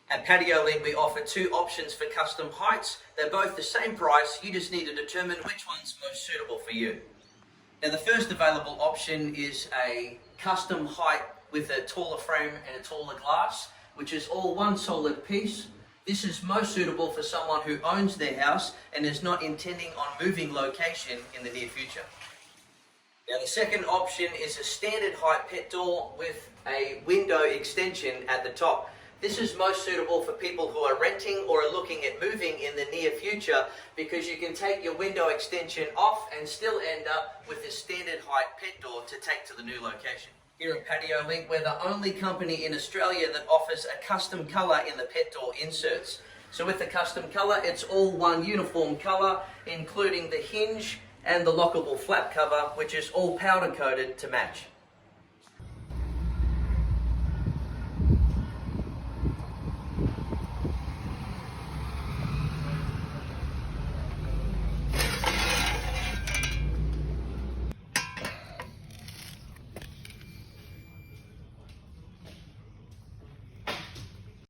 At PatioLink, we offer two options for custom heights. They're both the same price, you just need to determine which one's most suitable for you. Now, the first available option is a custom height with a taller frame and a taller glass, which is all one solid piece. This is most suitable for someone who owns their house and is not intending on moving location in the near future. Now, the second option is a standard height pet door with a window extension at the top. This is most suitable for people who are renting or are looking at moving in the near future, because you can take your window extension off and still end up with this standard height pet door to take to the new location. Here at PatioLink, we're the only company in Australia that offers a custom colour in the pet door inserts. So with the custom colour, it's all one uniform colour, including the hinge and the lockable flap cover, which is all powder coated to match.